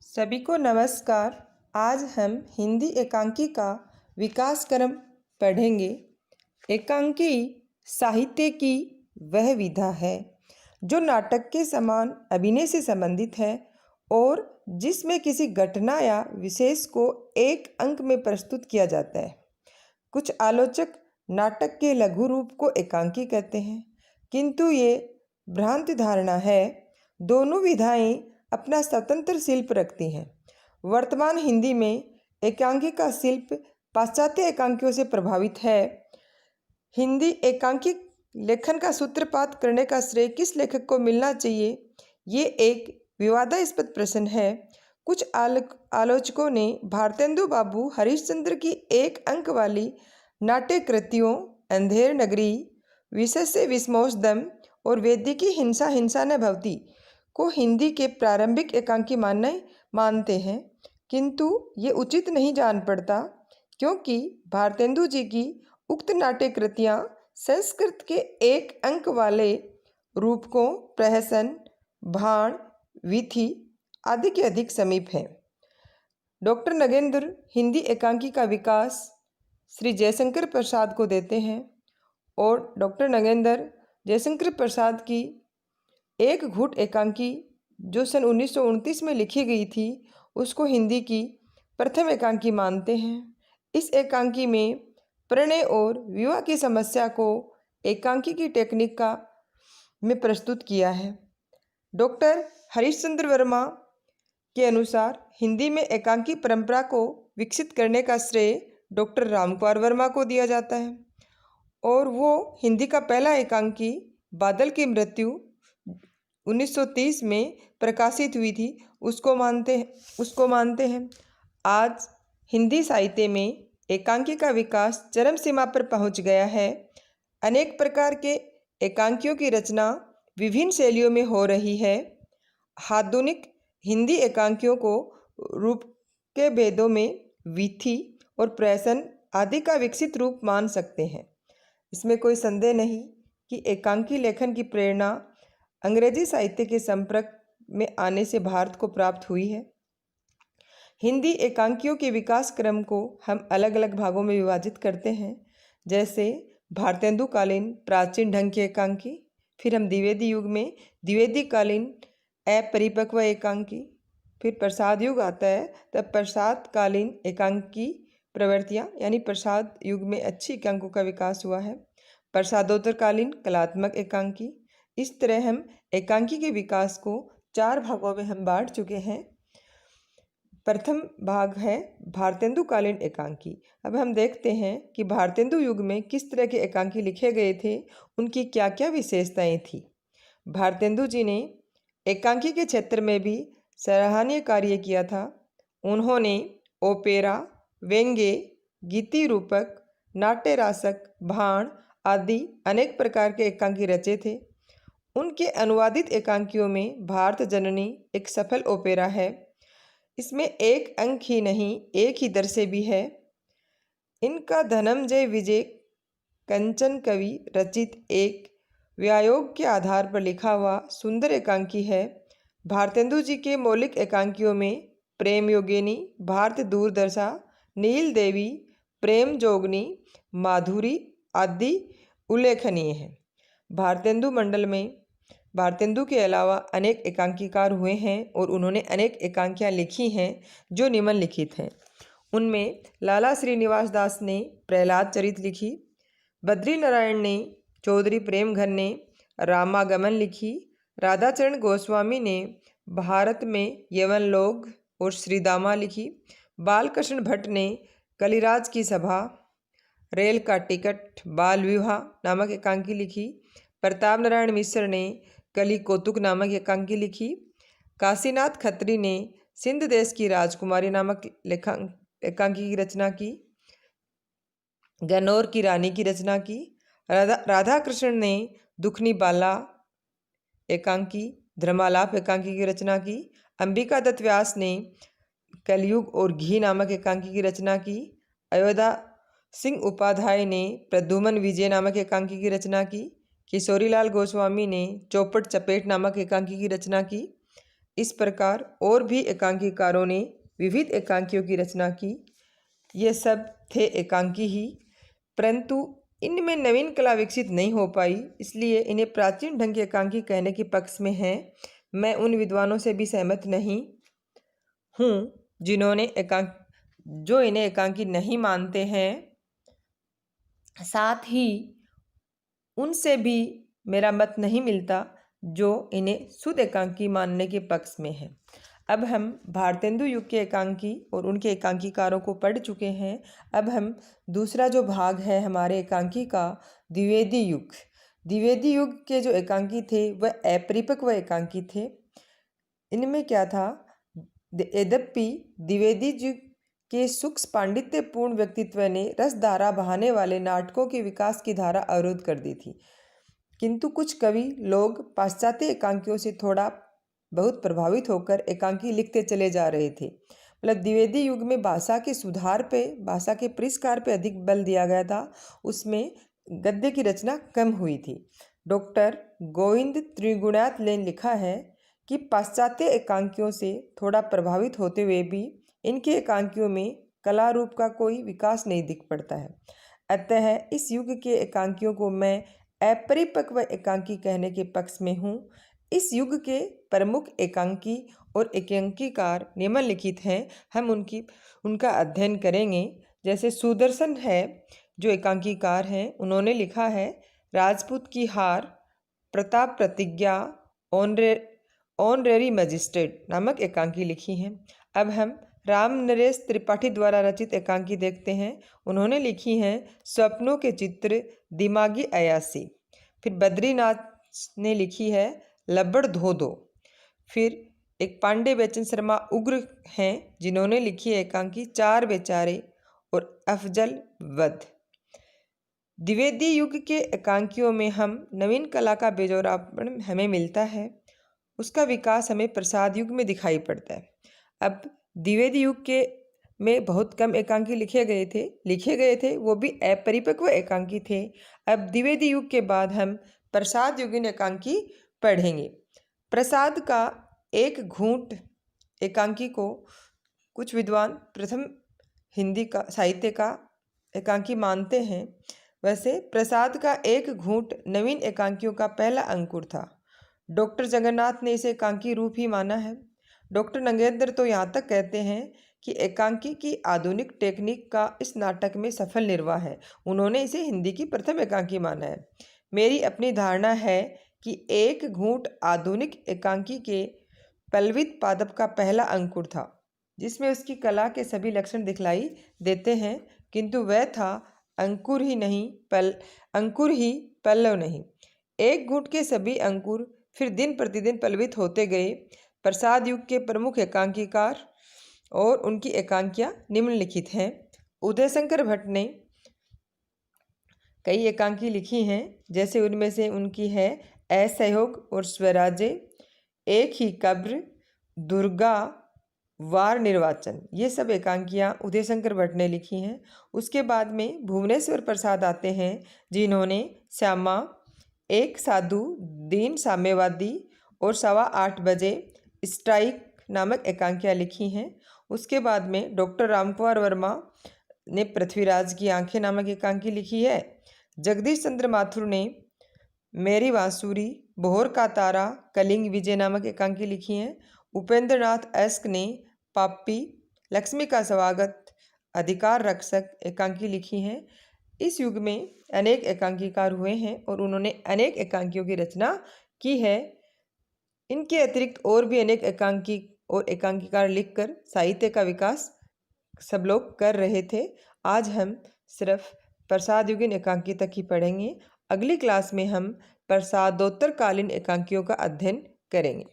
सभी को नमस्कार। आज हम हिंदी एकांकी का विकास क्रम पढ़ेंगे। एकांकी साहित्य की वह विधा है जो नाटक के समान अभिनय से संबंधित है और जिसमें किसी घटना या विशेष को एक अंक में प्रस्तुत किया जाता है। कुछ आलोचक नाटक के लघु रूप को एकांकी कहते हैं, किंतु ये भ्रांत धारणा है। दोनों विधाएं अपना स्वतंत्र शिल्प रखती हैं। वर्तमान हिंदी में एकांकी का शिल्प पाश्चात्य एकांकियों से प्रभावित है। हिंदी एकांकी लेखन का सूत्रपात करने का श्रेय किस लेखक को मिलना चाहिए, ये एक विवादास्पद प्रश्न है। कुछ आलोचकों ने भारतेंदु बाबू हरिश्चंद्र की एक अंक वाली नाट्य कृतियों अंधेर नगरी, विषय से विस्मोसदम और वेदिकी हिंसा हिंसा न भवती को हिंदी के प्रारंभिक एकांकी मानते हैं, किंतु ये उचित नहीं जान पड़ता, क्योंकि भारतेंदु जी की उक्त नाट्य कृतियाँ संस्कृत के एक अंक वाले रूपकों प्रहसन, भाण, विथि आदि के अधिक समीप हैं। डॉक्टर नगेंद्र हिंदी एकांकी का विकास श्री जयशंकर प्रसाद को देते हैं और डॉक्टर नगेंद्र जयशंकर प्रसाद की एक घूट एकांकी जो सन 1929 में लिखी गई थी, उसको हिंदी की प्रथम एकांकी मानते हैं। इस एकांकी में प्रणय और विवाह की समस्या को एकांकी की टेक्निक में प्रस्तुत किया है। डॉक्टर हरिश्चंद्र वर्मा के अनुसार हिंदी में एकांकी परंपरा को विकसित करने का श्रेय डॉक्टर रामकुमार वर्मा को दिया जाता है और वो हिंदी का पहला एकांकी बादल की मृत्यु 1930 में प्रकाशित हुई थी, उसको मानते हैं। आज हिंदी साहित्य में एकांकी का विकास चरम सीमा पर पहुंच गया है। अनेक प्रकार के एकांकियों की रचना विभिन्न शैलियों में हो रही है। आधुनिक हिंदी एकांकियों को रूप के भेदों में विथि और प्रहसन आदि का विकसित रूप मान सकते हैं। इसमें कोई संदेह नहीं कि एकांकी लेखन की प्रेरणा अंग्रेजी साहित्य के संपर्क में आने से भारत को प्राप्त हुई है। हिंदी एकांकियों के विकास क्रम को हम अलग अलग भागों में विभाजित करते हैं, जैसे भारतेंदु कालीन प्राचीन ढंग की एकांकी, फिर हम द्विवेदी युग में द्विवेदी कालीन अपरिपक्व एकांकी, फिर प्रसाद युग आता है तब प्रसाद कालीन एकांकी प्रवृत्तियाँ यानी प्रसाद युग में अच्छी एकांकों का विकास हुआ है। प्रसादोत्तर कालीन कलात्मक एकांकी। इस तरह हम एकांकी के विकास को 4 भागों में हम बांट चुके हैं। प्रथम भाग है भारतेंदु कालीन एकांकी। अब हम देखते हैं कि भारतेंदु युग में किस तरह के एकांकी लिखे गए थे, उनकी क्या क्या विशेषताएं थी। भारतेंदु जी ने एकांकी के क्षेत्र में भी सराहनीय कार्य किया था। उन्होंने ओपेरा, व्यंग्य, गीति रूपक, नाट्य रासक, भाण आदि अनेक प्रकार के एकांकी रचे थे। उनके अनुवादित एकांकियों में भारत जननी एक सफल ओपेरा है। इसमें एक अंक ही नहीं, एक ही दर से भी है। इनका धनंजय विजय कंचन कवि रचित एक व्यायोग के आधार पर लिखा हुआ सुंदर एकांकी है। भारतेंदु जी के मौलिक एकांकियों में प्रेम योगिनी, भारत दूरदर्शा, नील देवी, प्रेम जोगनी, माधुरी आदि उल्लेखनीय है। भारतेंदु मंडल में भारतेंदु के अलावा अनेक एकांकीकार हुए हैं और उन्होंने अनेक एकांकियाँ लिखी हैं जो निम्नलिखित हैं। उनमें लाला श्रीनिवास दास ने प्रहलाद चरित लिखी, बद्री नारायण ने चौधरी प्रेमघर ने रामागमन लिखी, राधाचरण गोस्वामी ने भारत में यवन लोग और श्रीदामा लिखी, बालकृष्ण भट्ट ने कलिराज की सभा, रेल का टिकट, बाल विवाह नामक एकांकी लिखी, प्रताप नारायण मिश्र ने कली कौतुक नामक एकांकी लिखी, काशीनाथ खत्री ने सिंध देश की राजकुमारी नामक एकांकी की रचना की, गन्नौर की रानी की रचना की, राधा कृष्ण ने दुखनी बाला एकांकी, धर्मालाप एकांकी की रचना की, अंबिका दत्त व्यास ने कलयुग और घी नामक एकांकी की रचना की, अयोध्या सिंह उपाध्याय ने प्रद्युमन विजय नामक एकांकी की रचना की, किशोरीलाल गोस्वामी ने चौपट चपेट नामक एकांकी की रचना की। इस प्रकार और भी एकांकीकारों ने विविध एकांकियों की रचना की। ये सब थे एकांकी ही, परंतु इनमें नवीन कला विकसित नहीं हो पाई, इसलिए इन्हें प्राचीन ढंग के एकांकी कहने के पक्ष में हैं। मैं उन विद्वानों से भी सहमत नहीं हूँ जो इन्हें एकांकी नहीं मानते हैं। साथ ही उनसे भी मेरा मत नहीं मिलता जो इन्हें शुद्ध एकांकी मानने के पक्ष में है। अब हम भारतेंदु युग के एकांकी और उनके एकांकीकारों को पढ़ चुके हैं। अब हम दूसरा जो भाग है हमारे एकांकी का, द्विवेदी युग। द्विवेदी युग के जो एकांकी थे वह अपरिपक्व एकांकी थे। इनमें क्या था, यद्यपि द्विवेदी युग के सूक्ष्म पांडित्यपूर्ण व्यक्तित्व ने रस धारा बहाने वाले नाटकों के विकास की धारा अवरुद्ध कर दी थी, किंतु कुछ कवि लोग पाश्चात्य एकांकियों से थोड़ा बहुत प्रभावित होकर एकांकी लिखते चले जा रहे थे। मतलब द्विवेदी युग में भाषा के सुधार पे, भाषा के परिष्कार पे अधिक बल दिया गया था, उसमें गद्य की रचना कम हुई थी। डॉक्टर गोविंद त्रिगुणात ने लिखा है कि पाश्चात्य एकांकियों से थोड़ा प्रभावित होते हुए भी इनके एकांकियों में कला रूप का कोई विकास नहीं दिख पड़ता है। अतः इस युग के एकांकियों को मैं अपरिपक्व एकांकी कहने के पक्ष में हूँ। इस युग के प्रमुख एकांकी और एकांकीकार निम्नलिखित हैं। हम उनका अध्ययन करेंगे। जैसे सुदर्शन है जो एकांकीकार हैं, उन्होंने लिखा है राजपूत की हार, प्रताप प्रतिज्ञा, ऑनरेरी मजिस्ट्रेट नामक एकांकी लिखी हैं। अब हम राम नरेश त्रिपाठी द्वारा रचित एकांकी देखते हैं। उन्होंने लिखी हैं स्वप्नों के चित्र, दिमागी अयासी। फिर बद्रीनाथ ने लिखी है लब्बड़ धो दो। फिर एक पांडे बेचन शर्मा उग्र हैं जिन्होंने लिखी है एकांकी चार बेचारे और अफजल वध। द्विवेदी युग के एकांकियों में हम नवीन कला का बेजोरापन हमें मिलता है, उसका विकास हमें प्रसाद युग में दिखाई पड़ता है। अब द्विवेदी युग के में बहुत कम एकांकी लिखे गए थे, वो भी अपरिपक्व एकांकी थे। अब द्विवेदी युग के बाद हम प्रसाद युगीन एकांकी पढ़ेंगे। प्रसाद का एक घूंट एकांकी को कुछ विद्वान प्रथम हिंदी का साहित्य का एकांकी मानते हैं। वैसे प्रसाद का एक घूंट नवीन एकांकियों का पहला अंकुर था। डॉक्टर जगन्नाथ ने इसे एकांकी रूप ही माना है। डॉक्टर नगेंद्र तो यहाँ तक कहते हैं कि एकांकी की आधुनिक टेक्निक का इस नाटक में सफल निर्वाह है। उन्होंने इसे हिंदी की प्रथम एकांकी माना है। मेरी अपनी धारणा है कि एक घूंट आधुनिक एकांकी के पल्लवित पादप का पहला अंकुर था, जिसमें उसकी कला के सभी लक्षण दिखलाई देते हैं, किंतु वह था अंकुर ही पल्लव नहीं। एक घूंट के सभी अंकुर फिर दिन प्रतिदिन पल्लवित होते गए। प्रसाद युग के प्रमुख एकांकीकार और उनकी एकांकियाँ निम्नलिखित हैं। उदयशंकर भट्ट ने कई एकांकी लिखी हैं, जैसे उनमें से उनकी है असहयोग और स्वराज्य, एक ही कब्र, दुर्गा, वार निर्वाचन। ये सब एकांकियाँ उदयशंकर भट्ट ने लिखी हैं। उसके बाद में भुवनेश्वर प्रसाद आते हैं, जिन्होंने श्यामा, एक साधु, दीन साम्यवादी और 8:15 बजे स्ट्राइक नामक एकांकियाँ लिखी हैं। उसके बाद में डॉक्टर रामकुमार वर्मा ने पृथ्वीराज की आंखें नामक एकांकी लिखी है। जगदीश चंद्र माथुर ने मेरी बांसुरी, बोहर का तारा, कलिंग विजय नामक एकांकी लिखी हैं। उपेंद्र नाथ एस्क ने पापी, लक्ष्मी का स्वागत, अधिकार रक्षक एकांकी लिखी हैं। इस युग में अनेक एकांकीकार हुए हैं और उन्होंने अनेक एकांकियों की रचना की है। इनके अतिरिक्त और भी अनेक एकांकी और एकांकीकार लिखकर साहित्य का विकास सब लोग कर रहे थे। आज हम सिर्फ प्रसाद युगीन एकांकी तक ही पढ़ेंगे। अगली क्लास में हम प्रसादोत्तर कालीन एकांकियों का अध्ययन करेंगे।